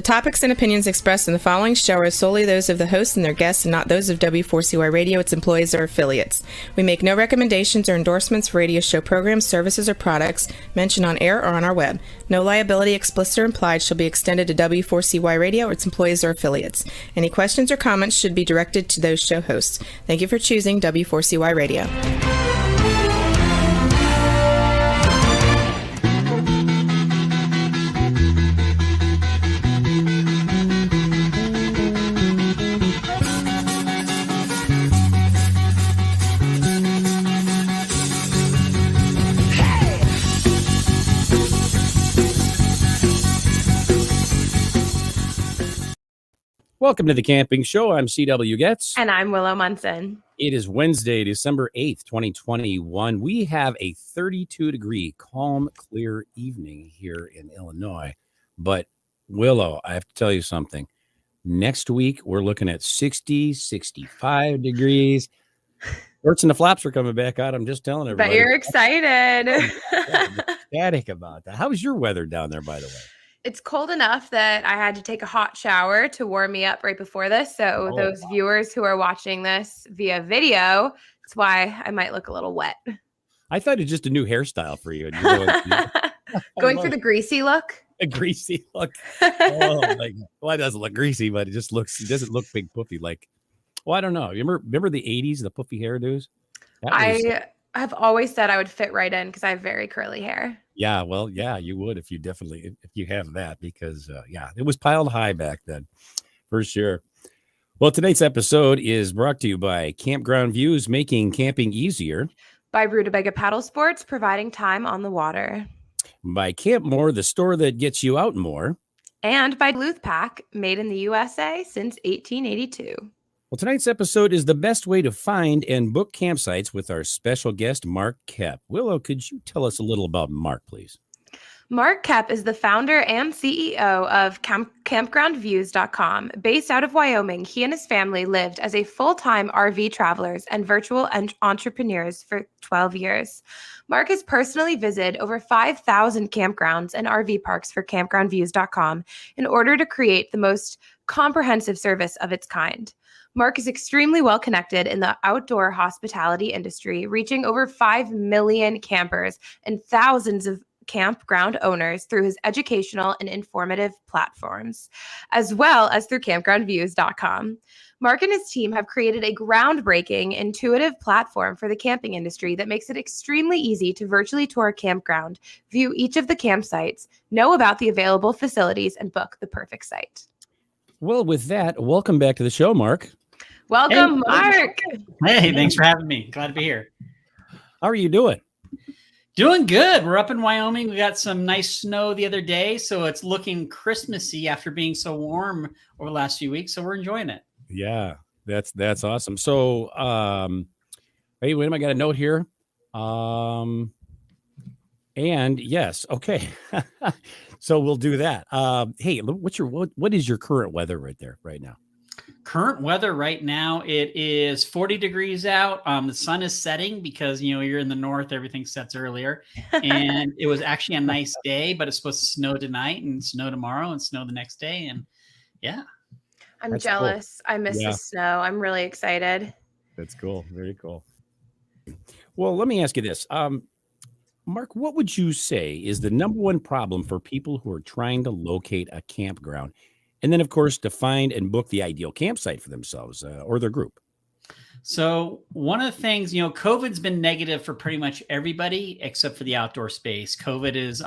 topics and opinions expressed in the following show are solely those of the hosts and their guests and not those of W4CY Radio, its employees, or affiliates. We make no recommendations or endorsements for radio show programs, services, or products mentioned on air or on our web. No liability, explicit or implied, shall be extended to W4CY Radio or its employees or affiliates. Any questions or comments should be directed to those show hosts. Thank you for choosing W4CY Radio. Welcome to the Camping Show. I'm C.W. Getz. And I'm Willow Munson. It is Wednesday, December 8th, 2021. We have a 32-degree, calm, clear evening here in Illinois. But, Willow, I have to tell you something. Next week, we're looking at 60, 65 degrees. Shorts and the flaps are coming back out. I'm just telling everybody. But you're excited. I'm ecstatic about that. How was your weather down there, by the way? It's cold enough that I had to take a hot shower to warm me up right before this. So those viewers who are watching this via video, that's why I might look a little wet. I thought it was just a new hairstyle for you. Going for the greasy look. A greasy look. Oh, like, well, it doesn't look greasy, but it doesn't look big puffy. Like, well, I don't know. Remember the 80s, the puffy hairdos? I have always said I would fit right in because I have very curly hair. Yeah, well, yeah, you would if you have that, because it was piled high back then, for sure. Well, tonight's episode is brought to you by Campground Views, making camping easier. By Rutabaga Paddle Sports, providing time on the water. By Camp More, the store that gets you out more. And by Bluth Pack, made in the USA since 1882. Well, tonight's episode is the best way to find and book campsites with our special guest, Mark Koep. Willow, could you tell us a little about Mark, please? Mark Koep is the founder and CEO of Campgroundviews.com. Based out of Wyoming, he and his family lived as a full-time RV travelers and virtual entrepreneurs for 12 years. Mark has personally visited over 5,000 campgrounds and RV parks for Campgroundviews.com in order to create the most comprehensive service of its kind. Mark is extremely well connected in the outdoor hospitality industry, reaching over 5 million campers and thousands of campground owners through his educational and informative platforms, as well as through campgroundviews.com. Mark and his team have created a groundbreaking, intuitive platform for the camping industry that makes it extremely easy to virtually tour a campground, view each of the campsites, know about the available facilities, and book the perfect site. Well, with that, welcome back to the show, Mark. Welcome, Mark. Hey, thanks for having me. Glad to be here. How are you doing? Doing good. We're up in Wyoming. We got some nice snow the other day, so it's looking Christmassy after being so warm over the last few weeks. So we're enjoying it. Yeah, that's awesome. So, hey, wait, I got a note here. And yes, okay. So we'll do that. Hey, what is your current weather right now? Current weather right now, it is 40 degrees out. The sun is setting because, you're in the north, everything sets earlier. And it was actually a nice day, but it's supposed to snow tonight and snow tomorrow and snow the next day. And yeah. That's jealous. Cool. I miss the snow. I'm really excited. That's cool. Very cool. Well, let me ask you this. Mark, what would you say is the number one problem for people who are trying to locate a campground? And then, of course, to find and book the ideal campsite for themselves or their group. So one of the things, COVID's been negative for pretty much everybody except for the outdoor space. COVID has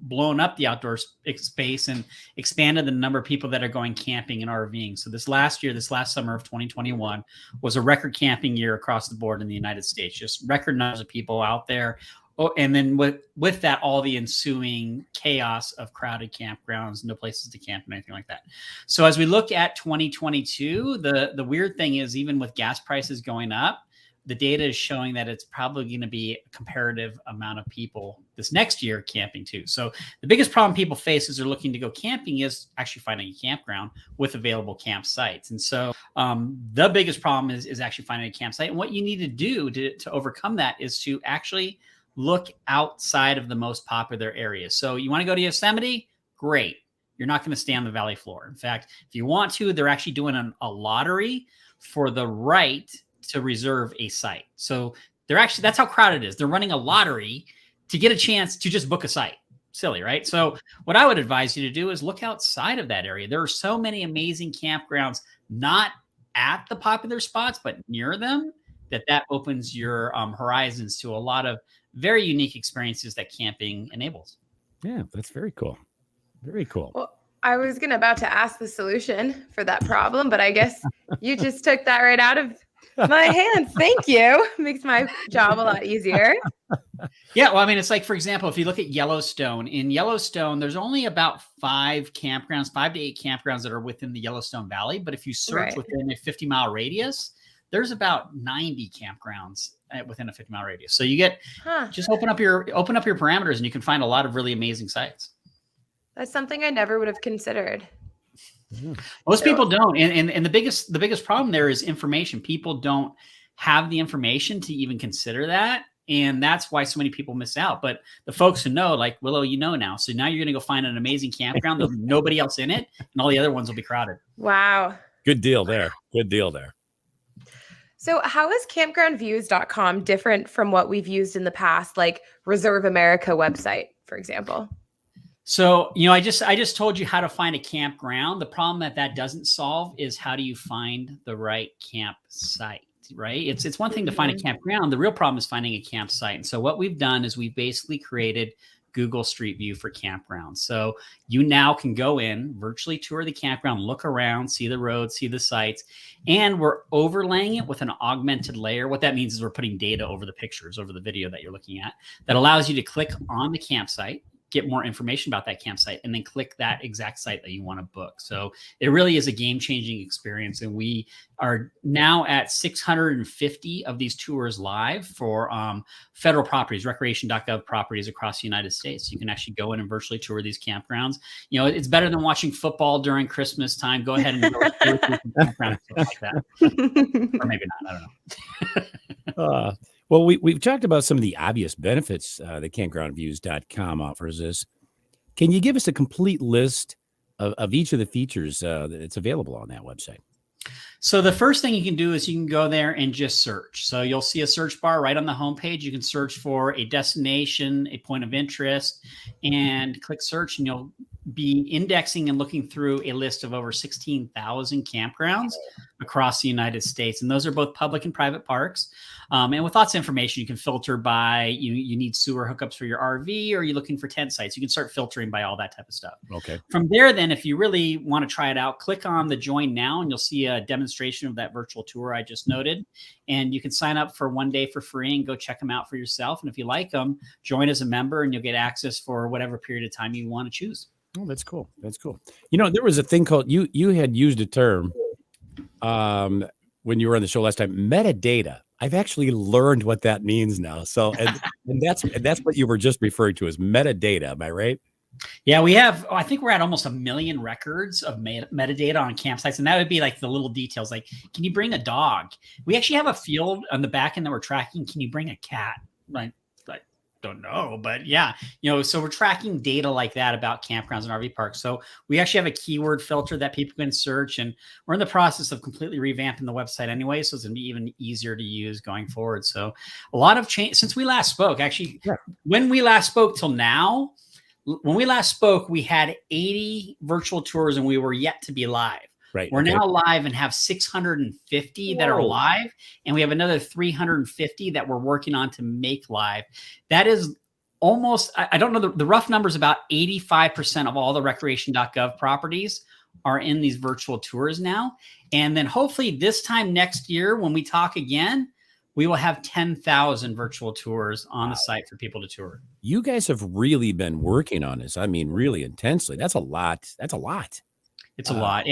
blown up the outdoor space and expanded the number of people that are going camping and RVing. So this last summer of 2021 was a record camping year across the board in the United States, just record numbers of people out there. Oh, and then with that, all the ensuing chaos of crowded campgrounds, no places to camp and anything like that. So as we look at 2022, the weird thing is even with gas prices going up, the data is showing that it's probably going to be a comparative amount of people this next year camping too. So the biggest problem people face as they're looking to go camping is actually finding a campground with available campsites. And so the biggest problem is actually finding a campsite. And what you need to do to overcome that is to actually look outside of the most popular areas. So you want to go to Yosemite? Great. you're not going to stay on the valley floor. In fact, if you want to, they're actually doing a lottery for the right to reserve a site. So that's how crowded it is. They're running a lottery to get a chance to just book a site. Silly, right? So what I would advise you to do is look outside of that area. There are so many amazing campgrounds, not at the popular spots, but near them, that opens your horizons to a lot of very unique experiences that camping enables. Yeah, that's very cool. Very cool. Well, I was about to ask the solution for that problem, but I guess you just took that right out of my hands. Thank you. Makes my job a lot easier. Yeah. Well, I mean, it's like, for example, if you look at Yellowstone, in Yellowstone, there's only about 5 to 8 campgrounds that are within the Yellowstone Valley. But if you search within a 50-mile radius, there's about 90 campgrounds within a 50-mile radius. So you get, just open up your parameters and you can find a lot of really amazing sites. That's something I never would have considered. Most people don't. And the biggest problem there is information. People don't have the information to even consider that. And that's why so many people miss out. But the folks who know, like Willow, now. So now you're going to go find an amazing campground. There'll be nobody else in it. And all the other ones will be crowded. Wow. Good deal there. Good deal there. So how is campgroundviews.com different from what we've used in the past, like Reserve America website, for example? So, I just told you how to find a campground. The problem that doesn't solve is how do you find the right campsite, right? It's one thing to find a campground. The real problem is finding a campsite. And so what we've done is we've basically created Google Street View for campgrounds. So you now can go in, virtually tour the campground, look around, see the roads, see the sites, and we're overlaying it with an augmented layer. What that means is we're putting data over the pictures, over the video that you're looking at, that allows you to click on the campsite, get more information about that campsite, and then click that exact site that you want to book. So it really is a game-changing experience. And we are now at 650 of these tours live for federal properties, recreation.gov properties across the United States. You can actually go in and virtually tour these campgrounds. It's better than watching football during Christmas time. Go ahead and go tour campgrounds like that. Or maybe not, I don't know. Well, we've talked about some of the obvious benefits that campgroundviews.com offers us. Can you give us a complete list of each of the features that's available on that website? So the first thing you can do is you can go there and just search. So you'll see a search bar right on the homepage. You can search for a destination, a point of interest, and click search, and you'll be indexing and looking through a list of over 16,000 campgrounds across the United States. And those are both public and private parks. And with lots of information, you can filter by, you need sewer hookups for your RV, or you're looking for tent sites. You can start filtering by all that type of stuff. Okay. From there, then, if you really want to try it out, click on the join now, and you'll see a demonstration of that virtual tour I just noted. And you can sign up for 1 day for free and go check them out for yourself. And if you like them, join as a member and you'll get access for whatever period of time you want to choose. Oh, that's cool. That's cool. There was a thing called, you had used a term when you were on the show last time, metadata. I've actually learned what that means now. So, and that's what you were just referring to as metadata. Am I right? Yeah, we have, I think we're at almost 1 million records of metadata on campsites. And that would be like the little details, like, can you bring a dog? We actually have a field on the back end that we're tracking. Can you bring a cat? Like, don't know, but yeah, so we're tracking data like that about campgrounds and RV parks. So we actually have a keyword filter that people can search, and we're in the process of completely revamping the website anyway. So it's gonna be even easier to use going forward. So a lot of change since we last spoke, actually. Yeah. When we last spoke till now, when we last spoke, we had 80 virtual tours and we were yet to be live. Right. We're now live and have 650 that are live, and we have another 350 that we're working on to make live. That is almost, I don't know, the rough numbers, about 85% of all the recreation.gov properties are in these virtual tours now. And then hopefully this time next year, when we talk again, we will have 10,000 virtual tours on the site for people to tour. You guys have really been working on this. I mean, really intensely. That's a lot. That's a lot. It's a lot.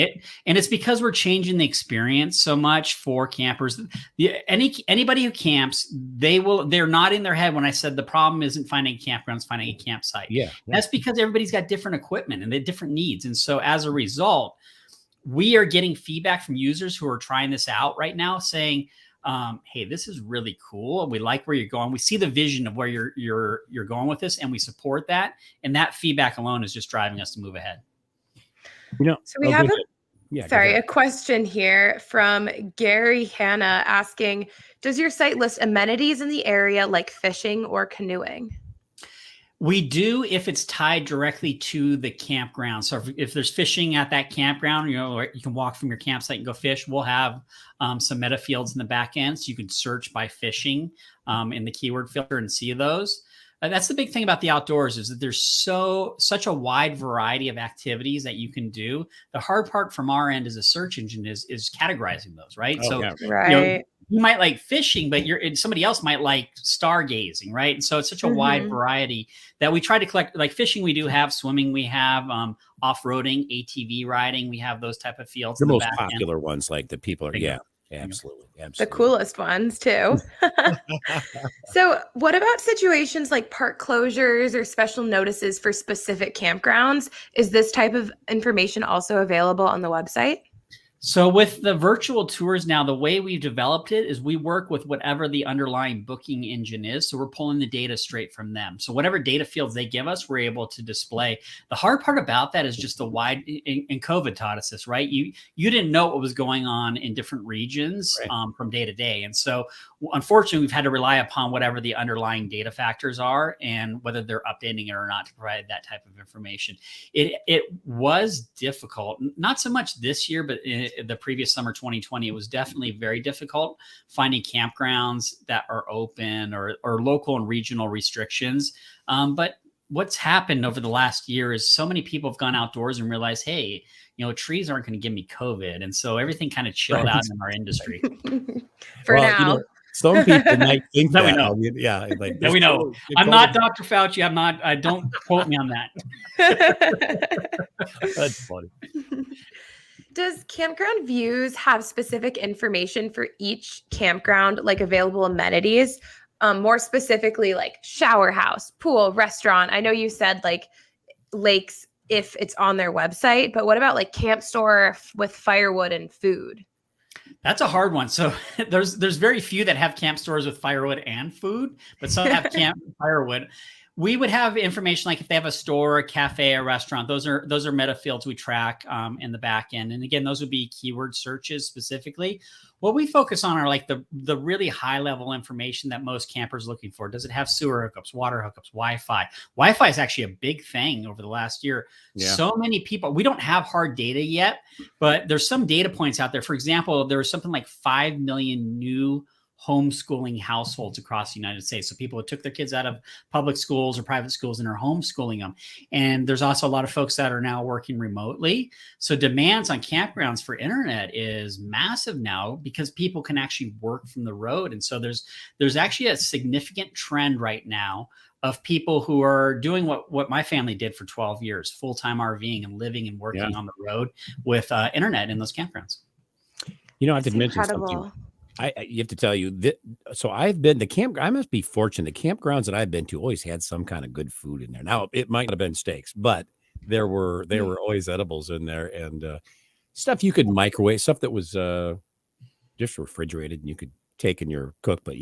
And it's because we're changing the experience so much for campers. Anybody who camps, they're nodding their head when I said the problem isn't finding campgrounds, finding a campsite. Yeah. That's because everybody's got different equipment and they have different needs. And so as a result, we are getting feedback from users who are trying this out right now saying, hey, this is really cool. We like where you're going. We see the vision of where you're going with this, and we support that. And that feedback alone is just driving us to move ahead. So we have go ahead. Yeah, go a ahead. question here from Gary Hanna asking, does your site list amenities in the area like fishing or canoeing? We do if it's tied directly to the campground. So if there's fishing at that campground, you can walk from your campsite and go fish. We'll have some meta fields in the back end, so you can search by fishing in the keyword filter and see those. That's the big thing about the outdoors, is that there's such a wide variety of activities that you can do. The hard part from our end as a search engine is categorizing those, right? Oh, so yeah. Right. you might like fishing, but somebody else might like stargazing, right? And so it's such a wide variety that we try to collect. Like fishing, we do have swimming, we have off-roading, ATV riding, we have those type of fields. The most popular ones, like the people are, yeah, absolutely. The coolest ones too. So what about situations like park closures or special notices for specific campgrounds? Is this type of information also available on the website? So with the virtual tours now, the way we've developed it is we work with whatever the underlying booking engine is. So we're pulling the data straight from them. So whatever data fields they give us, we're able to display. The hard part about that is just the wide, and COVID taught us this, right? You didn't know what was going on in different regions from day to day. And so unfortunately, we've had to rely upon whatever the underlying data factors are and whether they're updating it or not to provide that type of information. It was difficult, not so much this year, but the previous summer 2020, it was definitely very difficult finding campgrounds that are open or local and regional restrictions. But what's happened over the last year is so many people have gone outdoors and realized, hey, trees aren't going to give me COVID. And so everything kind of chilled out in our industry. For now. Some people might think that. We know. Yeah. Like, that we know. I'm not Dr. Fauci. I don't quote me on that. That's funny. Does Campground Views have specific information for each campground, like available amenities? More specifically, like shower house, pool, restaurant. I know you said like lakes if it's on their website, but what about like camp store with firewood and food? That's a hard one. So there's very few that have camp stores with firewood and food, but some have camp firewood. We would have information like if they have a store, a cafe, a restaurant. Those are meta fields we track in the back end. And again, those would be keyword searches specifically. What we focus on are like the really high level information that most campers are looking for. Does it have sewer hookups, water hookups, Wi-Fi? Wi-Fi is actually a big thing over the last year. Yeah. So many people, we don't have hard data yet, but there's some data points out there. For example, there was something like 5 million new homeschooling households across the United States. So people who took their kids out of public schools or private schools and are homeschooling them. And there's also a lot of folks that are now working remotely. So demands on campgrounds for internet is massive now because people can actually work from the road. And so there's actually a significant trend right now of people who are doing what my family did for 12 years, full-time RVing and living and working on the road with internet in those campgrounds. I have to mention something. You have to tell you that. So I've been I must be fortunate. The campgrounds that I've been to always had some kind of good food in there. Now it might not have been steaks, but there were always edibles in there and stuff you could microwave, stuff that was just refrigerated and you could take in your cook. But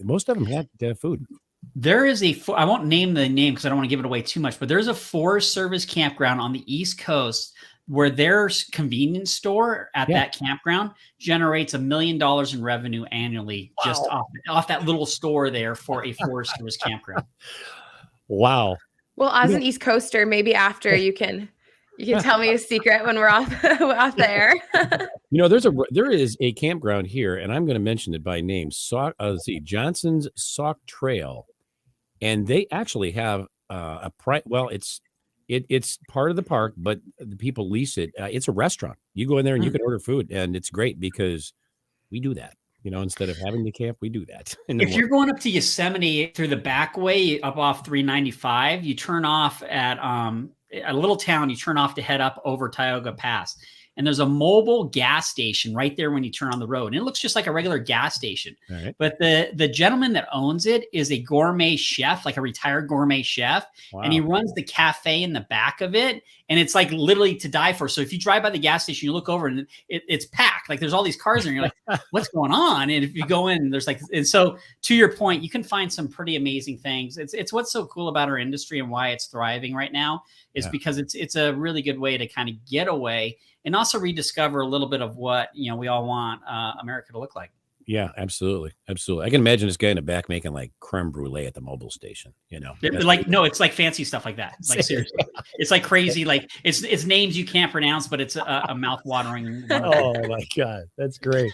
most of them had food. There is I won't name the name because I don't want to give it away too much, but there's a Forest Service campground on the East Coast where their convenience store at that campground generates $1 million in revenue annually just off that little store there for a Forest Service campground. Wow. Well, as an East Coaster, maybe after you can tell me a secret when we're off the air. there is a campground here, and I'm going to mention it by name. Johnson's Sauk Trail, and they actually have It's part of the park, but the people lease it. It's a restaurant. You go in there and you can order food, and it's great because we do that. Instead of having to camp, we do that. If you're going up to Yosemite through the back way up off 395, you turn off at a little town. You turn off to head up over Tioga Pass. And there's a mobile gas station right there when you turn on the road. And it looks just like a regular gas station. Right. But the gentleman that owns it is a gourmet chef, like a retired gourmet chef. Wow. And he runs the cafe in the back of it. and it's like literally to die for. So if you drive by the gas station, you look over and it's packed. Like there's all these cars and you're like, what's going on? And if you go in, there's like, and so to your point, you can find some pretty amazing things. It's what's so cool about our industry and why it's thriving right now is because it's a really good way to kind of get away and also rediscover a little bit of what, we all want America to look like. Yeah, absolutely. Absolutely. I can imagine this guy in the back making like creme brulee at the mobile station, Like, no, it's like fancy stuff like that. Like seriously, it's like crazy. Like it's names you can't pronounce, but it's a mouth watering. Oh my God. That's great.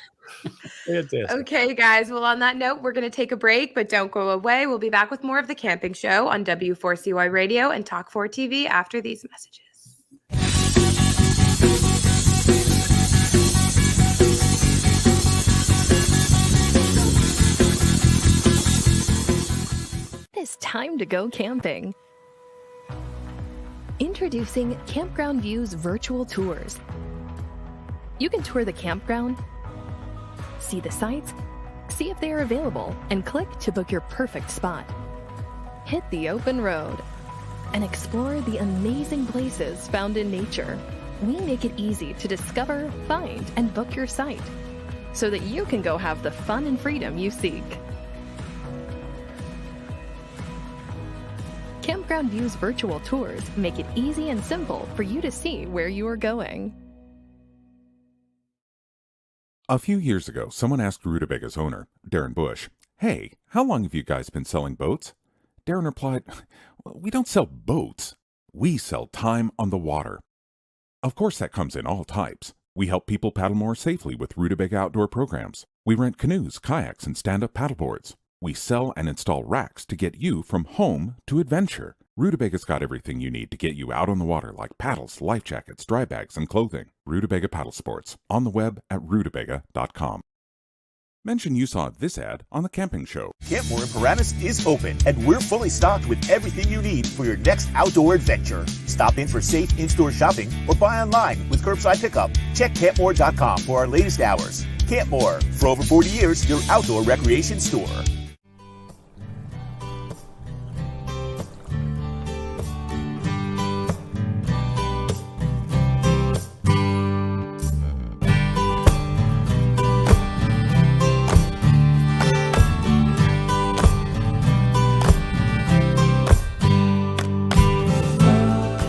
Fantastic. Okay, guys. Well, on that note, we're going to take a break, but don't go away. We'll be back with more of The Camping Show on W4CY Radio and Talk 4 TV after these messages. It's time to go camping. Introducing Campground Views virtual tours. You can tour the campground, see the sites, see if they are available, and click to book your perfect spot. Hit the open road and explore the amazing places found in nature. We make it easy to discover, find, and book your site so that you can go have the fun and freedom you seek. Campground Views virtual tours make it easy and simple for you to see where you are going. A few years ago, someone asked Rutabaga's owner, Darren Bush, "Hey, how long have you guys been selling boats?" Darren replied, "We don't sell boats. We sell time on the water." Of course, that comes in all types. We help people paddle more safely with Rutabaga outdoor programs. We rent canoes, kayaks, and stand-up paddleboards. We sell and install racks to get you from home to adventure. Rutobaga's got everything you need to get you out on the water, like paddles, life jackets, dry bags, and clothing. Rutabaga Paddle Sports, on the web at rutabaga.com. Mention you saw this ad on The Camping Show. Campmore in Paramus is open, and we're fully stocked with everything you need for your next outdoor adventure. Stop in for safe in-store shopping or buy online with curbside pickup. Check campmore.com for our latest hours. Campmore, for over 40 years, your outdoor recreation store.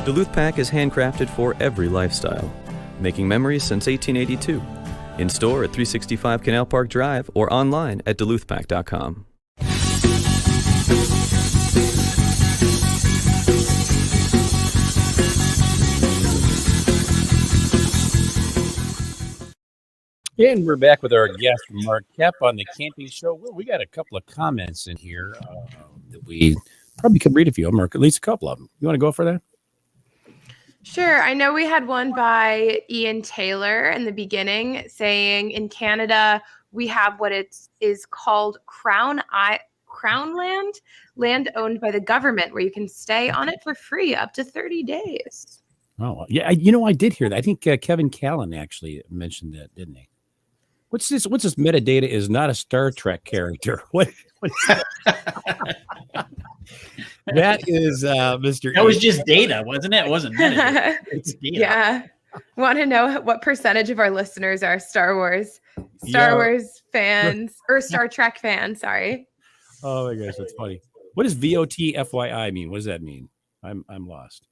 Duluth Pack is handcrafted for every lifestyle, making memories since 1882. In store at 365 Canal Park Drive or online at duluthpack.com. And we're back with our guest, Mark Koep, on The Camping Show. Well, we got a couple of comments in here that we probably could read a few of them, or at least a couple of them. You want to go for that? Sure. I know we had one by Ian Taylor in the beginning saying in Canada, we have what is called Crown land owned by the government where you can stay on it for free up to 30 days. Oh, yeah. I did hear that. I think Kevin Callan actually mentioned that, didn't he? What's this metadata is not a Star Trek character. What is that? That is Mr. That was just data, wasn't it? It wasn't metadata. It's data. Yeah. Want to know what percentage of our listeners are Star Wars fans or Star Trek fans? Sorry. Oh my gosh, that's funny. What does VOT FYI mean? What does that mean? I'm lost.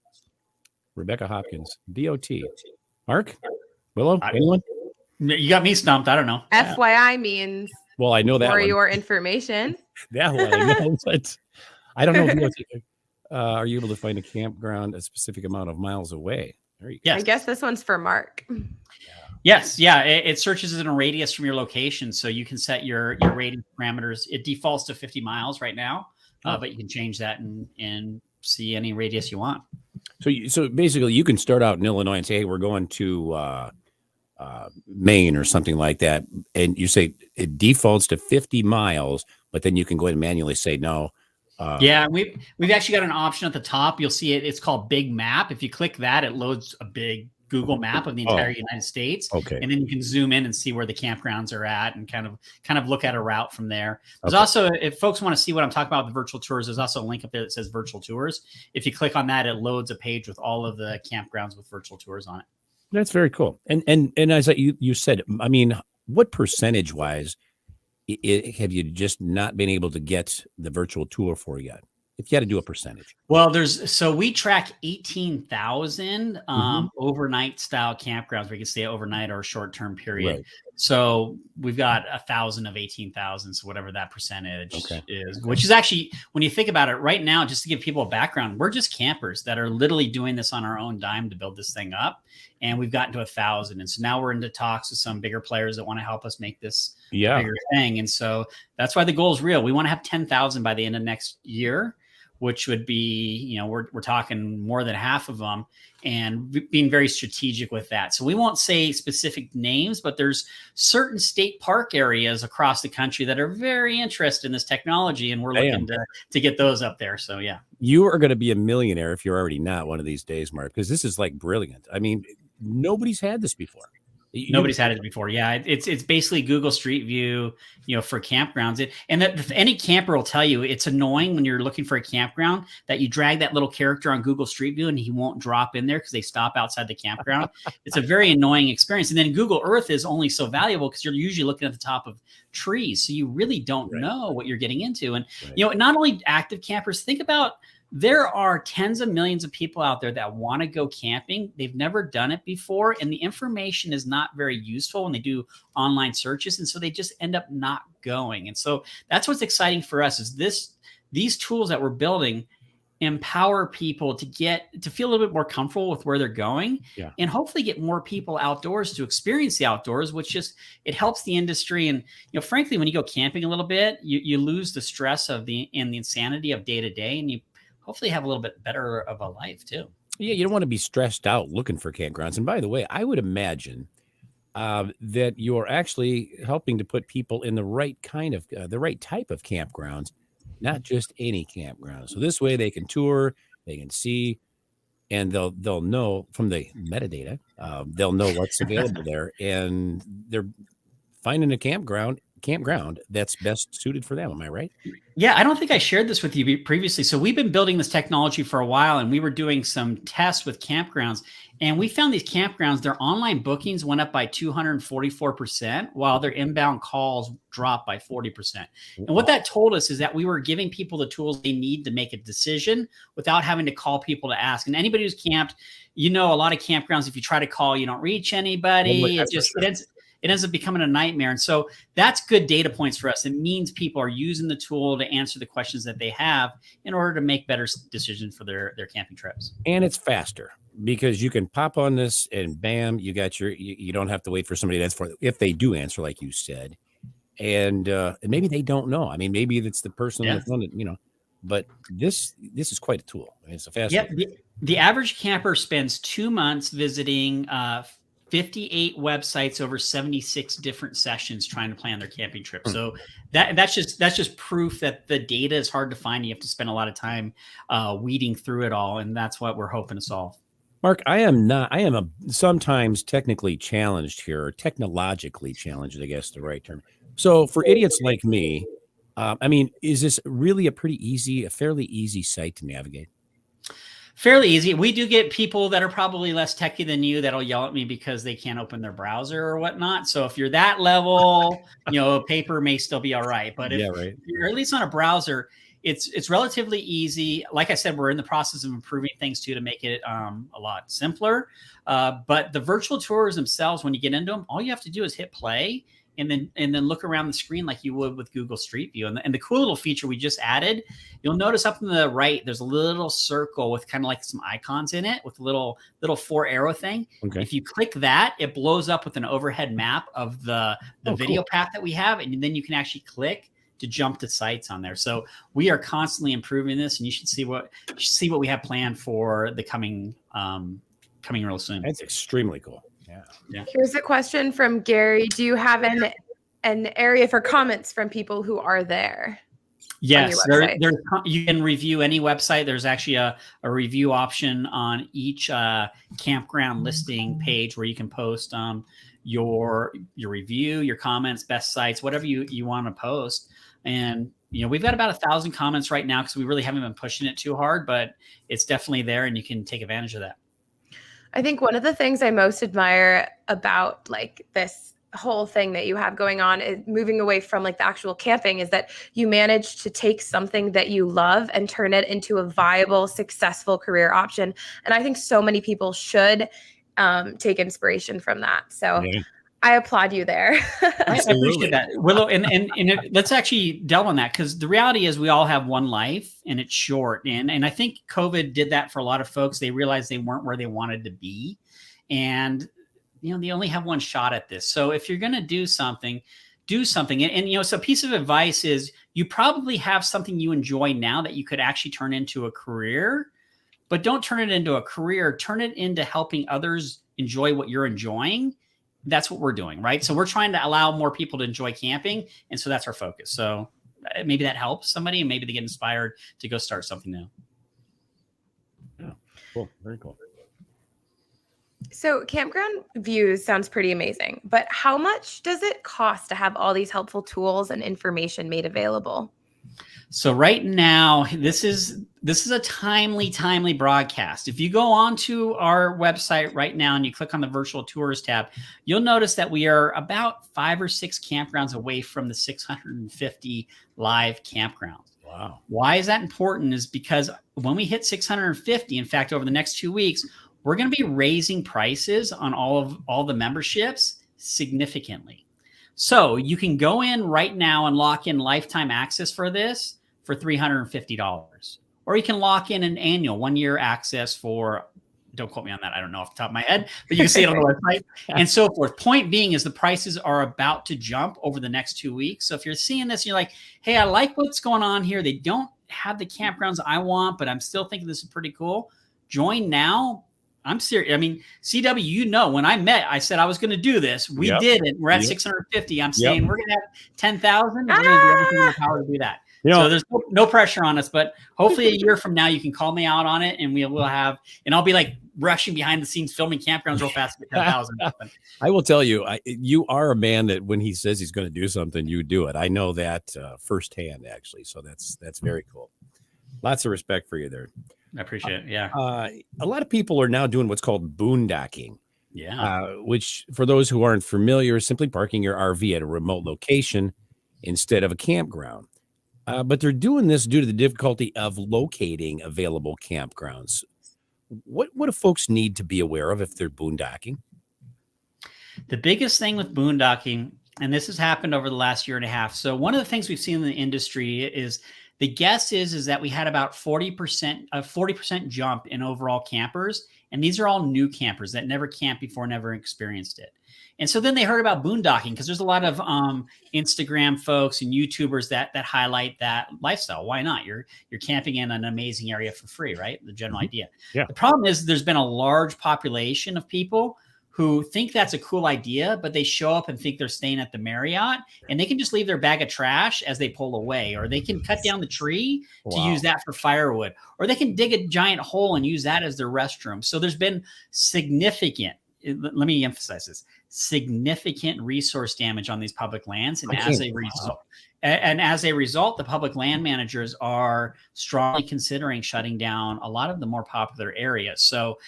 Rebecca Hopkins. VOT. Mark? Willow? Anyone? You got me stumped. I don't know. FYI means well, I know that for one. your information. That one I know, but I don't know. VOT. Are you able to find a campground a specific amount of miles away? There you go. Yes. I guess this one's for Mark. Yes. Yeah. It searches in a radius from your location. So you can set your radius parameters. It defaults to 50 miles right now, but you can change that and see any radius you want. So basically you can start out in Illinois and say, hey, we're going to Maine or something like that. And you say it defaults to 50 miles, but then you can go ahead and manually say no. Yeah, we've actually got an option at the top. You'll see it. It's called Big Map. If you click that, it loads a big Google map of the entire United States. Okay. And then you can zoom in and see where the campgrounds are at and kind of look at a route from there. There's also, if folks want to see what I'm talking about with the virtual tours, there's also a link up there that says virtual tours. If you click on that, it loads a page with all of the campgrounds with virtual tours on it. That's very cool. And as you said, I mean, what percentage wise have you just not been able to get the virtual tour for yet? If you had to do a percentage. Well, we track 18,000 overnight style campgrounds where you can stay overnight or a short-term period. Right. So we've got 1,000 of 18,000. So whatever that percentage is, which is actually, when you think about it right now, just to give people a background, we're just campers that are literally doing this on our own dime to build this thing up. And we've gotten to 1,000. And so now we're into talks with some bigger players that want to help us make this bigger thing. And so that's why the goal is real. We want to have 10,000 by the end of next year, which would be, we're talking more than half of them, and being very strategic with that. So we won't say specific names, but there's certain state park areas across the country that are very interested in this technology, and we're looking to get those up there. So yeah. You are going to be a millionaire if you're already not one of these days, Mark, because this is like brilliant. I mean, nobody's had this before. Nobody's had it before. Yeah. It's basically Google Street View, for campgrounds. And that any camper will tell you it's annoying when you're looking for a campground that you drag that little character on Google Street View and he won't drop in there because they stop outside the campground. It's a very annoying experience. And then Google Earth is only so valuable because you're usually looking at the top of trees. So you really don't know what you're getting into. And, not only active campers, think about, there are tens of millions of people out there that want to go camping. They've never done it before, and the information is not very useful when they do online searches, and so they just end up not going. And so that's what's exciting for us is these tools that we're building empower people to feel a little bit more comfortable with where they're going, and hopefully get more people outdoors to experience the outdoors, which it helps the industry. And frankly, when you go camping a little bit, you lose the stress of the insanity of day to day, and you hopefully have a little bit better of a life too. Yeah, you don't want to be stressed out looking for campgrounds. And by the way, I would imagine that you're actually helping to put people in the right kind of the right type of campgrounds, not just any campground. So this way they can tour, they can see, and they'll know from the metadata, they'll know what's available there, and they're finding a campground that's best suited for them. Am I right? Yeah, I don't think I shared this with you previously. So we've been building this technology for a while, and we were doing some tests with campgrounds, and we found these campgrounds, their online bookings went up by 244%, while their inbound calls dropped by 40%. And what that told us is that we were giving people the tools they need to make a decision without having to call people to ask. And anybody who's camped, a lot of campgrounds, if you try to call, you don't reach anybody. It ends up becoming a nightmare. And so that's good data points for us. It means people are using the tool to answer the questions that they have in order to make better decisions for their camping trips. And it's faster because you can pop on this and bam, you got you don't have to wait for somebody to answer if they do answer, like you said. And maybe they don't know. I mean, maybe it's the person on the phone, but this is quite a tool. It's a fast. Yeah. The average camper spends 2 months visiting 58 websites over 76 different sessions trying to plan their camping trip. So that's just proof that the data is hard to find. You have to spend a lot of time weeding through it all. And that's what we're hoping to solve. Mark, I am sometimes technically challenged here, or technologically challenged, I guess the right term. So for idiots like me, is this really a fairly easy site to navigate? Fairly easy. We do get people that are probably less techy than you that'll yell at me because they can't open their browser or whatnot. So if you're that level, paper may still be all right. But if you're at least on a browser, it's relatively easy. Like I said, we're in the process of improving things too to make it a lot simpler. But the virtual tours themselves, when you get into them, all you have to do is hit play and then look around the screen like you would with Google Street View. And the cool little feature we just added, you'll notice up in the right, there's a little circle with kind of like some icons in it with a little 4 arrow thing. Okay. If you click that, it blows up with an overhead map of the video path that we have. And then you can actually click to jump to sites on there. So we are constantly improving this, and you should see what we have planned for the coming real soon. That's extremely cool. Yeah. Here's a question from Gary. Do you have an area for comments from people who are there? Yes, on your website? you can review any website. There's actually a review option on each campground listing page where you can post your review, your comments, best sites, whatever you want to post. And we've got about 1,000 comments right now because we really haven't been pushing it too hard, but it's definitely there, and you can take advantage of that. I think one of the things I most admire about like this whole thing that you have going on is moving away from like the actual camping is that you manage to take something that you love and turn it into a viable, successful career option. And I think so many people should take inspiration from that. So Yeah. I applaud you there. I appreciate that, Willow. And let's actually delve on that, because the reality is we all have one life and it's short. And I think COVID did that for a lot of folks. They realized they weren't where they wanted to be. And, they only have one shot at this. So if you're going to do something. And so a piece of advice is you probably have something you enjoy now that you could actually turn into a career, but don't turn it into a career. Turn it into helping others enjoy what you're enjoying. That's what we're doing, right? So we're trying to allow more people to enjoy camping. And so that's our focus. So maybe that helps somebody, and maybe they get inspired to go start something new. Yeah, cool. Very cool. So Campground Views sounds pretty amazing, but how much does it cost to have all these helpful tools and information made available? So right now, this is a timely broadcast. If you go onto our website right now and you click on the virtual tours tab, you'll notice that we are about 5 or 6 campgrounds away from the 650 live campgrounds. Wow. Why is that important? Is because when we hit 650, in fact, over the next 2 weeks, we're going to be raising prices on all the memberships significantly. So you can go in right now and lock in lifetime access for this for $350. Or you can lock in an annual 1-year access for, don't quote me on that, I don't know off the top of my head, but you can see it on the website and so forth. Point being is the prices are about to jump over the next 2 weeks. So if you're seeing this and you're like, hey, I like what's going on here. They don't have the campgrounds I want, but I'm still thinking this is pretty cool. Join now. I'm serious. I mean, CW, when I met, I said I was going to do this. We did it. We're at 650. I'm saying we're going to have 10,000. We're going to do everything in our power to do that. So there's no pressure on us, but hopefully a year from now, you can call me out on it, and we'll have, and I'll be like rushing behind the scenes, filming campgrounds real fast to get 10,000. I will tell you, you are a man that when he says he's going to do something, you do it. I know that firsthand, actually. So that's very cool. Lots of respect for you there. I appreciate it. Yeah. A lot of people are now doing what's called boondocking. Yeah. Which, for those who aren't familiar, is simply parking your RV at a remote location instead of a campground. But they're doing this due to the difficulty of locating available campgrounds. What do folks need to be aware of if they're boondocking? The biggest thing with boondocking, and this has happened over the last year and a half. So one of the things we've seen in the industry is the guess is that we had about 40% jump in overall campers. And these are all new campers that never camped before, never experienced it. And so then they heard about boondocking because there's a lot of Instagram folks and YouTubers that highlight that lifestyle. Why not? You're camping in an amazing area for free, right? The general idea. Yeah. The problem is there's been a large population of people who think that's a cool idea, but they show up and think they're staying at the Marriott, and they can just leave their bag of trash as they pull away, or they can cut down the tree to use that for firewood, or they can dig a giant hole and use that as their restroom. So there's been significant, let me emphasize this, significant resource damage on these public lands. And as a result, the public land managers are strongly considering shutting down a lot of the more popular areas. So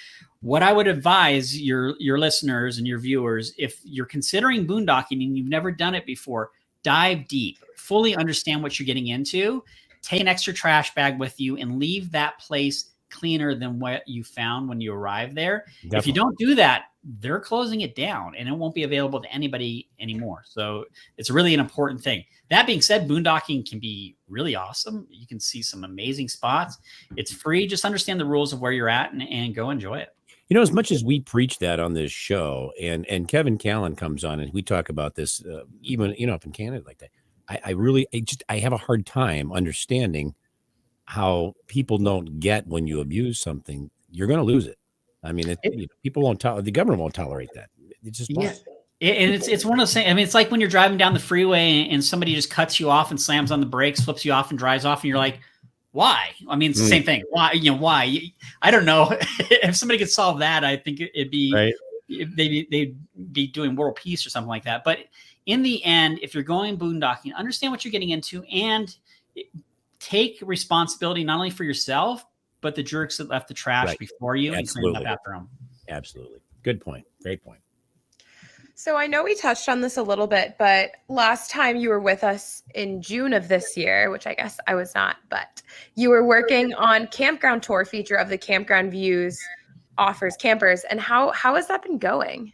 what I would advise your listeners and your viewers, if you're considering boondocking and you've never done it before, dive deep, fully understand what you're getting into, take an extra trash bag with you, and leave that place cleaner than what you found when you arrived there. Definitely. If you don't do that, they're closing it down and it won't be available to anybody anymore. So it's really an important thing. That being said, boondocking can be really awesome. You can see some amazing spots. It's free. Just understand the rules of where you're at and go enjoy it. As much as we preach that on this show, and Kevin Callan comes on and we talk about this, even, up in Canada like that, I have a hard time understanding how people don't get when you abuse something, you're going to lose it. I mean, people won't the government won't tolerate that. It just won't. And it's one of those things. I mean, it's like when you're driving down the freeway and somebody just cuts you off and slams on the brakes, flips you off and drives off, and you're like, why? I mean, it's the same thing. Why? Why? I don't know. If somebody could solve that, I think it'd be right. They'd be doing world peace or something like that. But in the end, if you're going boondocking, understand what you're getting into and take responsibility not only for yourself, but the jerks that left the trash before you and clean up after them. Absolutely. Good point. Great point. So I know we touched on this a little bit, but last time you were with us in June of this year, which I guess I was not, but you were working on Campground tour feature of the Campground Views offers campers. And how has that been going?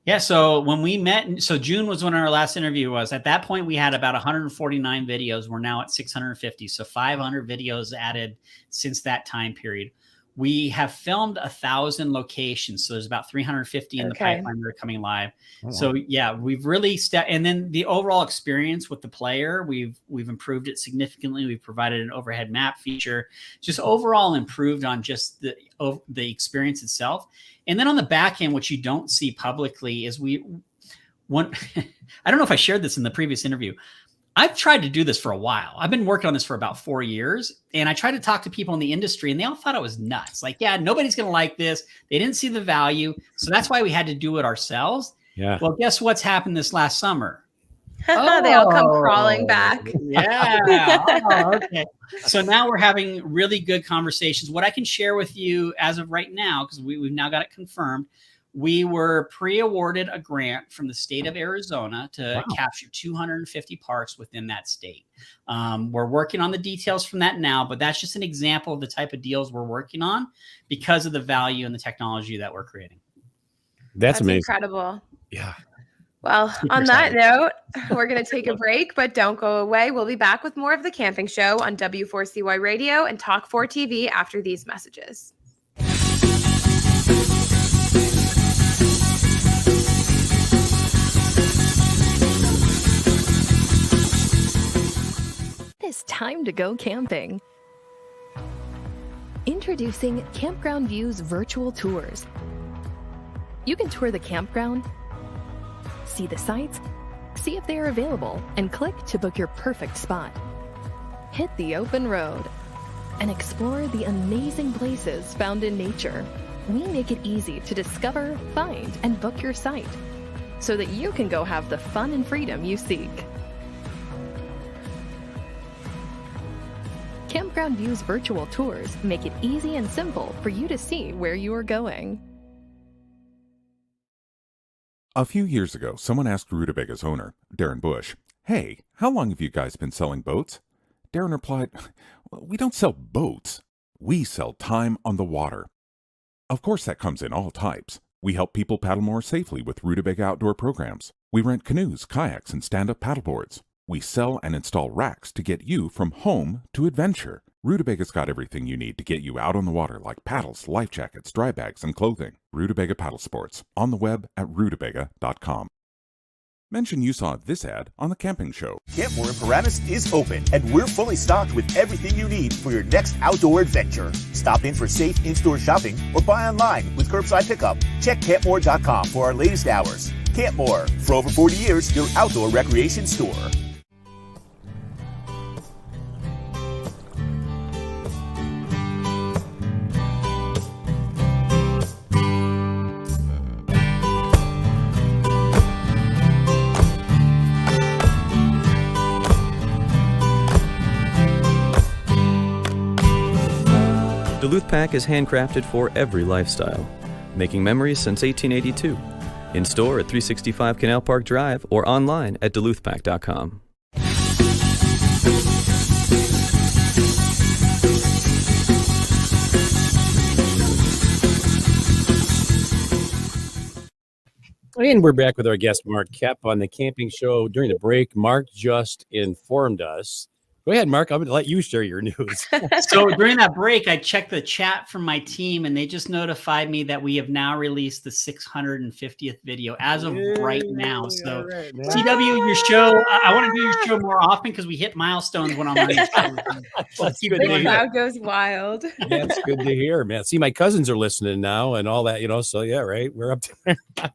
Yeah. So when we met, so June was when our last interview was. At that point, we had about 149 videos. We're now at 650. So 500 videos added since that time period. We have filmed 1,000 locations. So there's about 350 in the pipeline that are coming live. Oh, wow. So yeah, we've really and then the overall experience with the player, we've improved it significantly. We've provided an overhead map feature, just overall improved on just the experience itself. And then on the back end, what you don't see publicly is I don't know if I shared this in the previous interview. I've tried to do this for a while. I've been working on this for about 4 years, and I tried to talk to people in the industry, and they all thought I was nuts. Like, yeah, nobody's going to like this. They didn't see the value. So that's why we had to do it ourselves. Yeah. Well, guess what's happened this last summer? They all come crawling back. Yeah. Okay. So now we're having really good conversations. What I can share with you as of right now, because we've now got it confirmed, we were pre-awarded a grant from the state of Arizona to capture 250 parks within that state. We're working on the details from that now, but that's just an example of the type of deals we're working on because of the value and the technology that we're creating. That's amazing. Incredible. Yeah. Well, on that note, we're going to take a break, but don't go away. We'll be back with more of The Camping Show on W4CY Radio and Talk 4 TV after these messages. It's time to go camping. Introducing Campground Views virtual tours. You can tour the campground, see the sights, see if they are available, and click to book your perfect spot. Hit the open road and explore the amazing places found in nature. We make it easy to discover, find, and book your site so that you can go have the fun and freedom you seek. Campground Views virtual tours make it easy and simple for you to see where you are going. A few years ago, someone asked Rutabaga's owner, Darren Bush, "Hey, how long have you guys been selling boats?" Darren replied, "We don't sell boats. We sell time on the water." Of course, that comes in all types. We help people paddle more safely with Rutabaga outdoor programs. We rent canoes, kayaks, and stand-up paddleboards. We sell and install racks to get you from home to adventure. Rutobaga's got everything you need to get you out on the water, like paddles, life jackets, dry bags, and clothing. Rutabaga Paddle Sports, on the web at rutabaga.com. Mention you saw this ad on The Camping Show. Campmore in Paramus is open, and we're fully stocked with everything you need for your next outdoor adventure. Stop in for safe in-store shopping or buy online with curbside pickup. Check campmore.com for our latest hours. Campmore, for over 40 years, your outdoor recreation store. Duluth Pack is handcrafted for every lifestyle, making memories since 1882. In store at 365 Canal Park Drive or online at duluthpack.com. And we're back with our guest, Mark Koep, on The Camping Show. During the break, Mark just informed us. Go ahead, Mark. I'm going to let you share your news. So during that break, I checked the chat from my team, and they just notified me that we have now released the 650th video as of right now. So right, CW, your show, I want to do your show more often because we hit milestones when I'm on the show. That's good to hear. Crowd goes wild. That's good to hear, man. See, my cousins are listening now and all that, so yeah, right. We're up to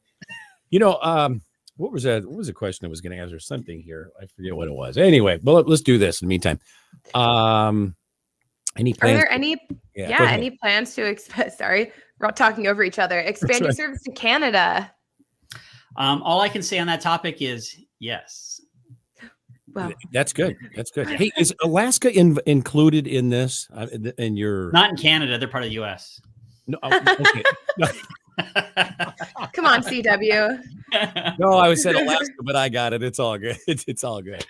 What was that? What was the question I was going to answer? Something here. I forget what it was. Anyway, well, let's do this in the meantime. Any plans? Are there any plans to sorry, we're all talking over each other. Expand your service to Canada. All I can say on that topic is yes. Well, that's good. That's good. Hey, is Alaska included in this? In your not in Canada? They're part of the U.S. No, okay. Come on, CW. No, I said Alaska, but I got it. It's all good. It's all good.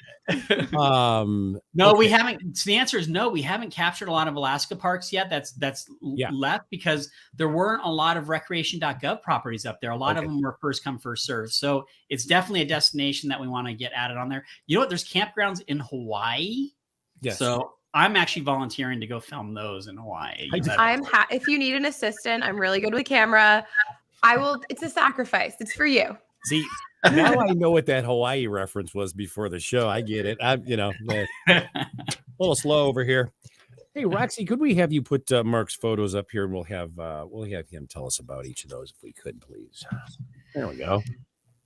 No, we haven't. So the answer is no. We haven't captured a lot of Alaska parks yet. That's left because there weren't a lot of recreation.gov properties up there. A lot of them were first come, first served. So it's definitely a destination that we want to get added on there. You know what? There's campgrounds in Hawaii. Yes. So I'm actually volunteering to go film those in Hawaii. If you need an assistant, I'm really good with camera. I will. It's a sacrifice. It's for you. See, now I know what that Hawaii reference was before the show. I get it. I'm, a little slow over here. Hey, Roxy, could we have you put Mark's photos up here, and we'll have him tell us about each of those, if we could, please. There we go.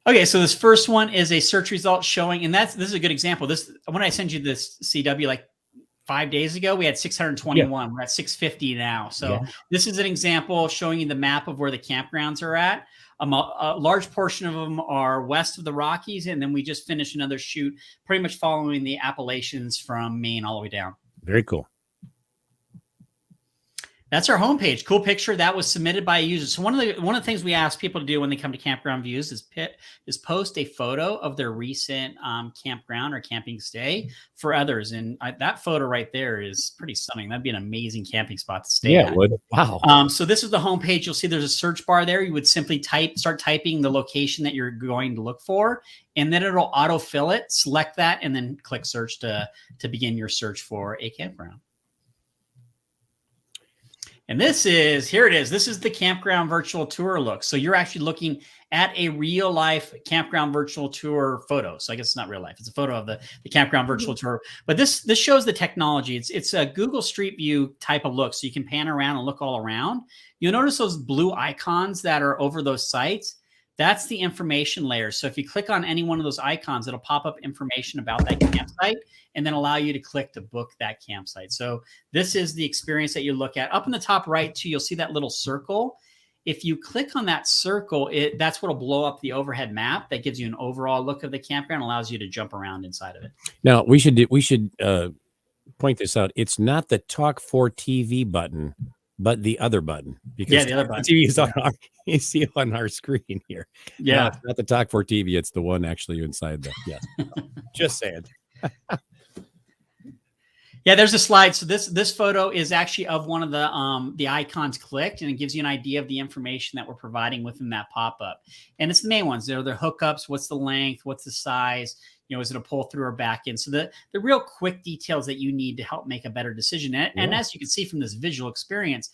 Okay, so this first one is a search result showing, and this is a good example. When I send you this CW, like 5 days ago, we had 621. Yeah. We're at 650 now. So this is an example showing you the map of where the campgrounds are at. A large portion of them are west of the Rockies, and then we just finished another shoot, pretty much following the Appalachians from Maine all the way down. Very cool. That's our homepage. Cool picture that was submitted by a user. So one of the things we ask people to do when they come to Campground Views is post a photo of their recent campground or camping stay for others. And that photo right there is pretty stunning. That'd be an amazing camping spot to stay at. Yeah, it would. Wow. So this is the homepage. You'll see there's a search bar there. You would simply start typing the location that you're going to look for, and then it'll autofill it. Select that, and then click search to begin your search for a campground. And here it is. This is the campground virtual tour look. So you're actually looking at a real life campground virtual tour photo. So I guess it's not real life. It's a photo of the campground virtual tour. But this shows the technology. It's a Google Street View type of look. So you can pan around and look all around. You'll notice those blue icons that are over those sites. That's the information layer. So if you click on any one of those icons, it'll pop up information about that campsite and then allow you to click to book that campsite. So this is the experience that you look at. Up in the top right, too, you'll see that little circle. If you click on that circle, that's what will blow up the overhead map. That gives you an overall look of the campground, allows you to jump around inside of it. Now, we should point this out. It's not the Talk for TV button, but the other button. Because the other button. TV is you see it on our screen here. Yeah. No, it's not the Talk for TV. It's the one actually inside the, just saying. Yeah, there's a slide. So this photo is actually of one of the icons clicked, and it gives you an idea of the information that we're providing within that pop-up. And it's the main ones. They're the hookups, what's the length, what's the size, is it a pull through or back in? So the real quick details that you need to help make a better decision. And as you can see from this visual experience,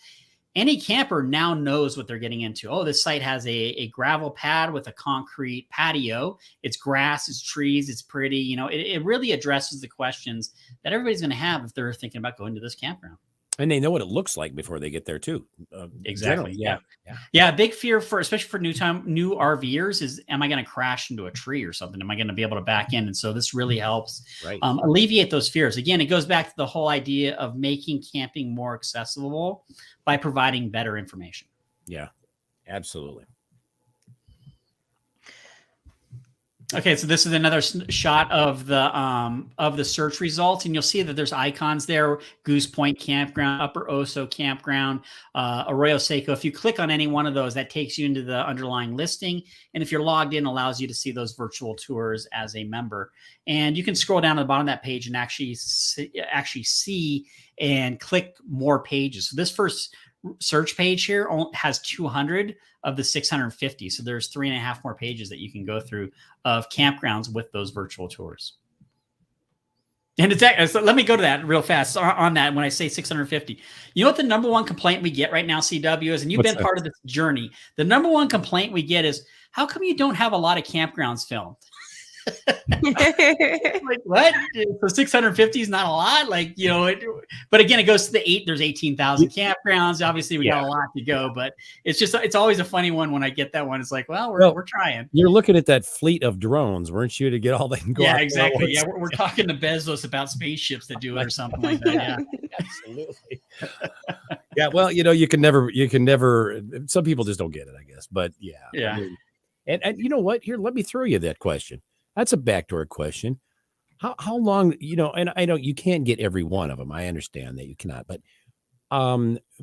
any camper now knows what they're getting into. Oh, this site has a gravel pad with a concrete patio. It's grass, it's trees, it's pretty. It really addresses the questions that everybody's going to have if they're thinking about going to this campground. And they know what it looks like before they get there too. Exactly. Yeah. Big fear especially for new RVers is, am I going to crash into a tree or something? Am I going to be able to back in? And so this really helps alleviate those fears. Again, it goes back to the whole idea of making camping more accessible by providing better information. Yeah, absolutely. Okay, so this is another shot of the search results, and you'll see that there's icons there: Goose Point Campground, Upper Oso Campground, Arroyo Seco. If you click on any one of those, that takes you into the underlying listing, and if you're logged in, allows you to see those virtual tours as a member. And you can scroll down to the bottom of that page and actually see and click more pages. So this first search page here has 200 of the 650. So there's 3.5 more pages that you can go through of campgrounds with those virtual tours. And so let me go to that real fast on that. When I say 650, you know what the number one complaint we get right now, CW, is, and you've been part of this journey. The number one complaint we get is, how come you don't have a lot of campgrounds filmed? Like, what? So 650 is not a lot. Like, but again, it goes to there's 18,000 campgrounds. Obviously we got a lot to go, but it's always a funny one when I get that one. It's like, well, we're trying. You're looking at that fleet of drones, weren't you, to get all that? Yeah, exactly. Yeah. We're talking to Bezos about spaceships that do it or something like that. Yeah, absolutely. Yeah. Well, you can never, some people just don't get it, I guess, but yeah. Yeah. I mean, and you know what, here, let me throw you that question. That's a backdoor question. How long, and I know you can't get every one of them. I understand that you cannot, but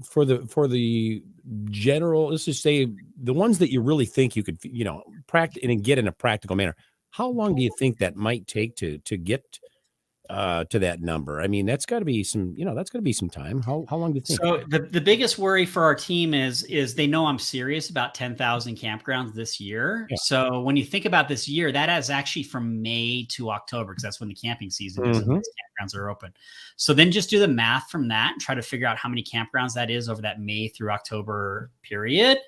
for the general, let's just say the ones that you really think you could, practice and get in a practical manner, how long do you think that might take to get to that number? I mean, that's got to be some time. How long do you think? So the biggest worry for our team is they know I'm serious about 10,000 campgrounds this year. Yeah. So when you think about this year, that is actually from May to October, because that's when the camping season is and those campgrounds are open. So then just do the math from that and try to figure out how many campgrounds that is over that May through October period,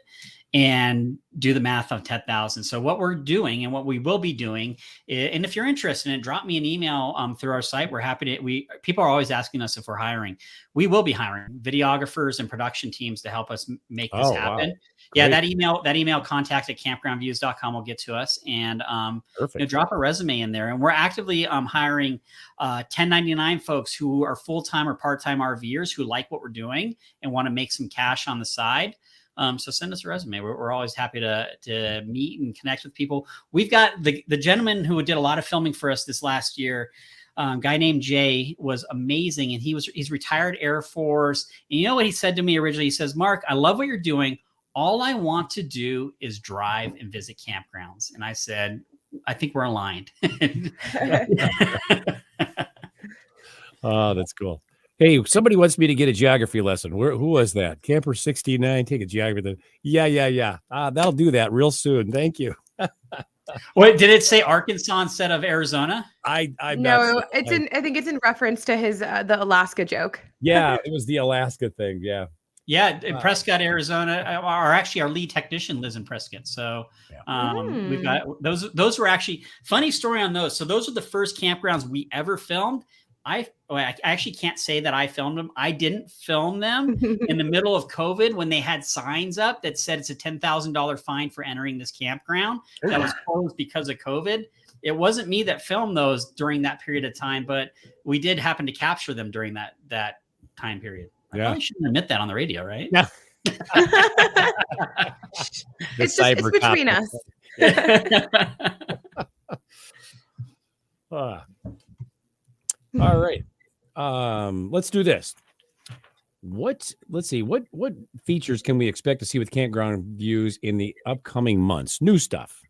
and do the math of 10,000. So what we're doing and what we will be doing, and if you're interested in it, drop me an email through our site. We're happy to, people are always asking us if we're hiring. We will be hiring videographers and production teams to help us make this happen. Wow. Yeah, that email contact at campgroundviews.com will get to us, and drop a resume in there. And we're actively hiring 1099 folks who are full-time or part-time RVers who like what we're doing and want to make some cash on the side. So send us a resume. We're always happy to meet and connect with people. We've got the gentleman who did a lot of filming for us this last year. Guy named Jay was amazing. And he's retired Air Force. And you know what he said to me originally? He says, "Mark, I love what you're doing. All I want to do is drive and visit campgrounds." And I said, "I think we're aligned." Oh, that's cool. Hey, somebody wants me to get a geography lesson. Who was that? Camper 69, take a geography. Yeah. That'll do that real soon. Thank you. Wait, did it say Arkansas instead of Arizona? I think it's in reference to his the Alaska joke. Yeah, it was the Alaska thing. Yeah. Yeah, in Prescott, Arizona. Our lead technician lives in Prescott. So we've got those were actually funny story on those. So those are the first campgrounds we ever filmed. I actually can't say that I filmed them. I didn't film them in the middle of COVID when they had signs up that said it's a $10,000 fine for entering this campground that was closed because of COVID. It wasn't me that filmed those during that period of time, but we did happen to capture them during that time period. I probably shouldn't admit that on the radio, right? Yeah. It's between us. All right. Let's do this. What features can we expect to see with Campground Views in the upcoming months? New stuff.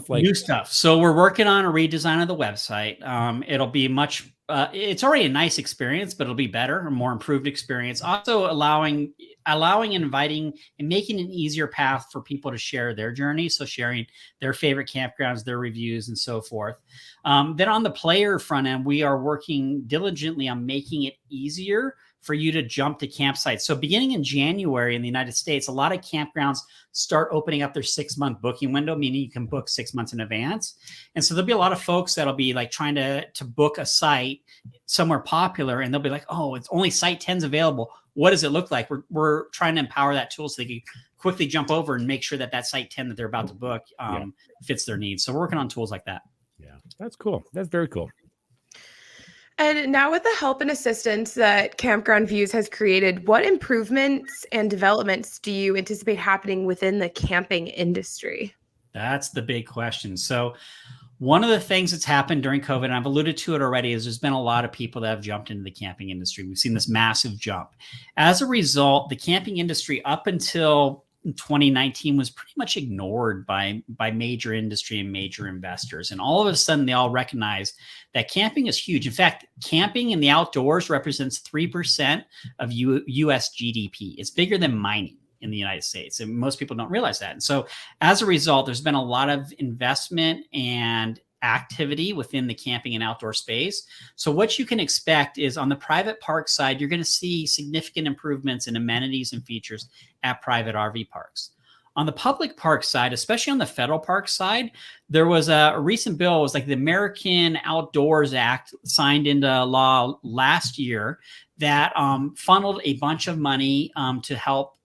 New stuff. So we're working on a redesign of the website. It'll be much, it's already a nice experience, but it'll be better, a more improved experience. Also allowing, inviting, and making an easier path for people to share their journey. So sharing their favorite campgrounds, their reviews, and so forth. Then on the player front end, we are working diligently on making it easier for you to jump to campsites. So beginning in January in the United States, a lot of campgrounds start opening up their 6-month booking window, meaning you can book 6 months in advance. And so there'll be a lot of folks that'll be like trying to book a site somewhere popular, and they'll be like, "Oh, it's only site 10's available. What does it look like?" We're trying to empower that tool so they can quickly jump over and make sure that site 10 that they're about to book fits their needs. So we're working on tools like that. Yeah, that's cool. That's very cool. And now with the help and assistance that Campground Views has created, what improvements and developments do you anticipate happening within the camping industry? That's the big question. So one of the things that's happened during COVID, and I've alluded to it already, is there's been a lot of people that have jumped into the camping industry. We've seen this massive jump. As a result, the camping industry up until 2019 was pretty much ignored by major industry and major investors. And all of a sudden, they all recognize that camping is huge. In fact, camping in the outdoors represents 3% of U.S. GDP. It's bigger than mining in the United States. And most people don't realize that. And so as a result, there's been a lot of investment and activity within the camping and outdoor space. So what you can expect is on the private park side, you're going to see significant improvements in amenities and features at private RV parks. On the public park side, especially on the federal park side, there was a recent bill. It was like the American Outdoors Act signed into law last year that funneled a bunch of money to help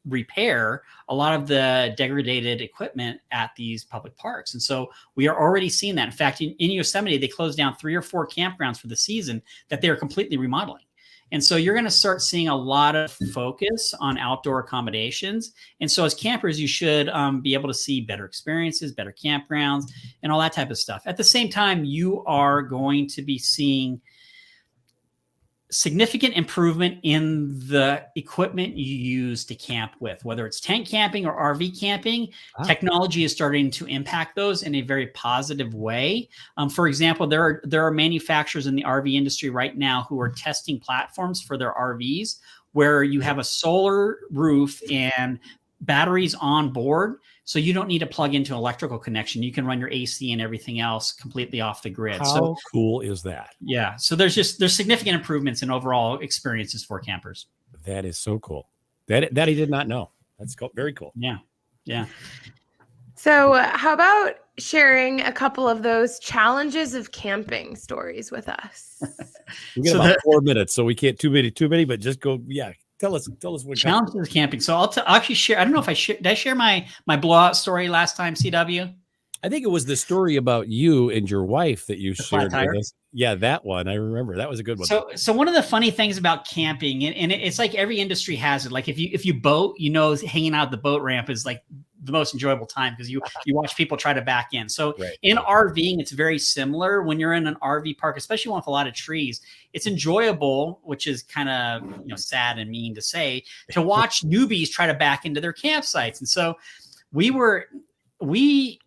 repair a lot of the degraded equipment at these public parks. And so we are already seeing that. In fact, in Yosemite, they closed down 3 or 4 campgrounds for the season that they are completely remodeling. And so you're going to start seeing a lot of focus on outdoor accommodations. And so as campers, you should be able to see better experiences, better campgrounds, and all that type of stuff. At the same time, you are going to be seeing significant improvement in the equipment you use to camp with, whether it's tent camping or RV camping. Technology is starting to impact those in a very positive way. For example, there are manufacturers in the RV industry right now who are testing platforms for their RVs where you have a solar roof and batteries on board. So you don't need to plug into an electrical connection. You can run your AC and everything else completely off the grid. How cool is that? Yeah. So there's significant improvements in overall experiences for campers. That is so cool. That I did not know. That's cool. Very cool. Yeah. Yeah. So how about sharing a couple of those challenges of camping stories with us? We got about 4 minutes, so we can't too many, but just go. Yeah. Tell us what challenges of camping. So I'll actually share. I don't know if did I share my blowout story last time, CW? I think it was the story about you and your wife that you shared with us. Yeah, that one. I remember. That was a good one. So one of the funny things about camping, and it's like every industry has it. Like if you boat, hanging out at the boat ramp is like the most enjoyable time because you watch people try to back in. So in RVing, it's very similar. When you're in an RV park, especially one with a lot of trees, it's enjoyable, which is kind of sad and mean to say, to watch newbies try to back into their campsites. And so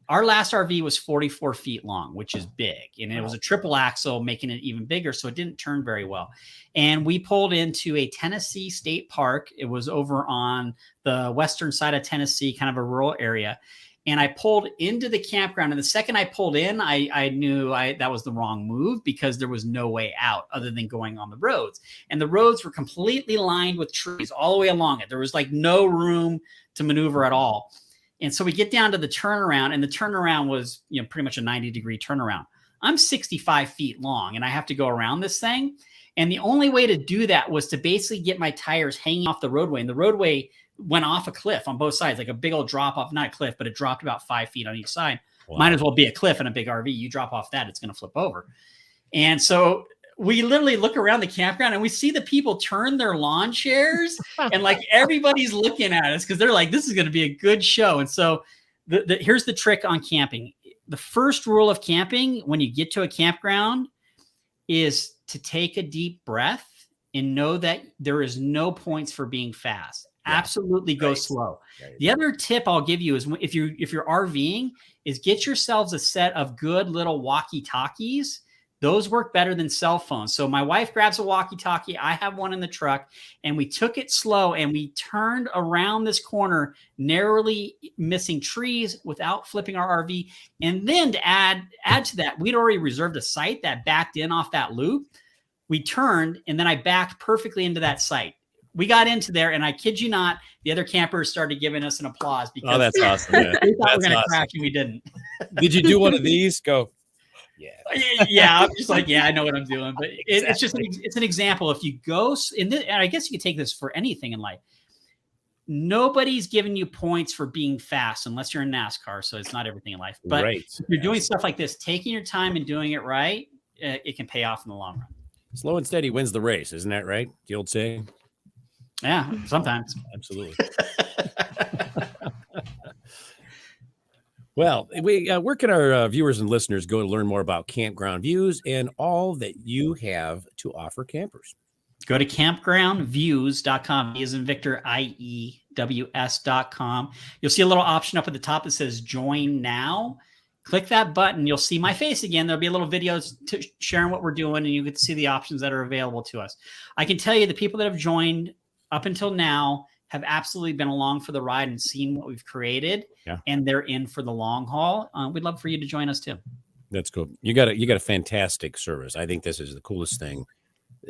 our last RV was 44 feet long, which is big. And it was a triple axle, making it even bigger. So it didn't turn very well. And we pulled into a Tennessee state park. It was over on the western side of Tennessee, kind of a rural area. And I pulled into the campground. And the second I pulled in, I knew that was the wrong move because there was no way out other than going on the roads. And the roads were completely lined with trees all the way along it. There was like no room to maneuver at all. And so we get down to the turnaround, and the turnaround was, pretty much a 90-degree turnaround. I'm 65 feet long, and I have to go around this thing. And the only way to do that was to basically get my tires hanging off the roadway. And the roadway went off a cliff on both sides, like a big old drop off, not a cliff, but it dropped about 5 feet on each side. Wow. Might as well be a cliff in a big RV. You drop off that, it's going to flip over. And so we literally look around the campground and we see the people turn their lawn chairs and like everybody's looking at us because they're like, this is going to be a good show. And so here's the trick on camping. The first rule of camping when you get to a campground is to take a deep breath and know that there is no points for being fast. Yeah. Absolutely go slow. Right. The other tip I'll give you is if you're RVing is get yourselves a set of good little walkie-talkies. Those work better than cell phones. So my wife grabs a walkie-talkie. I have one in the truck, and we took it slow and we turned around this corner, narrowly missing trees without flipping our RV. And then to add to that, we'd already reserved a site that backed in off that loop. We turned, and then I backed perfectly into that site. We got into there, and I kid you not, the other campers started giving us an applause because that's awesome. Yeah. We thought we were going to crash, and we didn't. Did you do one of these? Go. Yeah, I'm just like, I know what I'm doing. But it's just it's an example. If you go, and I guess you could take this for anything in life. Nobody's giving you points for being fast unless you're in NASCAR. So it's not everything in life. But if you're doing stuff like this, taking your time and doing it right, it can pay off in the long run. Slow and steady wins the race. Isn't that right? The old saying. Yeah, sometimes. Absolutely. Well, where can our viewers and listeners go to learn more about Campground Views and all that you have to offer campers? Go to campgroundviews.com. E as in Victor, IEWS.com. You'll see a little option up at the top that says Join Now. Click that button. You'll see my face again. There'll be a little videos sharing what we're doing, and you get to see the options that are available to us. I can tell you the people that have joined up until now have absolutely been along for the ride and seen what we've created, and they're in for the long haul. We'd love for you to join us too. That's cool. You got a fantastic service. I think this is the coolest thing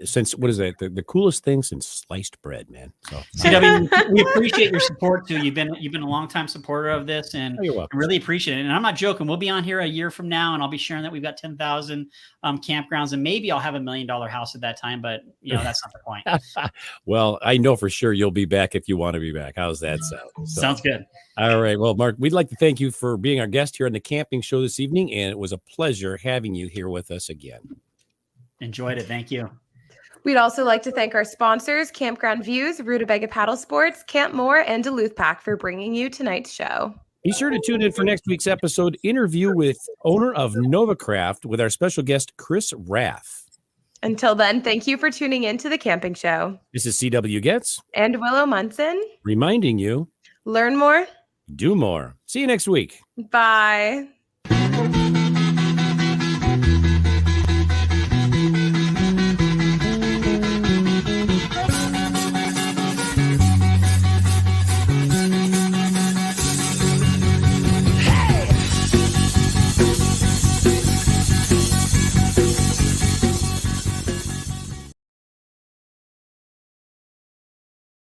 since what is that? The coolest thing since sliced bread, man. So CW, we appreciate your support too. You've been a long time supporter of this, and you're welcome. I really appreciate it. And I'm not joking. We'll be on here a year from now, and I'll be sharing that we've got 10,000 campgrounds, and maybe I'll have $1 million house at that time. But that's not the point. Well, I know for sure you'll be back if you want to be back. How's that sound? So, sounds good. All right. Well, Mark, we'd like to thank you for being our guest here on the camping show this evening, and it was a pleasure having you here with us again. Enjoyed it. Thank you. We'd also like to thank our sponsors, Campground Views, Rutabaga Paddle Sports, Camp Moore, and Duluth Pack for bringing you tonight's show. Be sure to tune in for next week's episode interview with owner of NovaCraft with our special guest, Chris Rath. Until then, thank you for tuning in to The Camping Show. This is CW Getz and Willow Munson reminding you, learn more, do more. See you next week. Bye.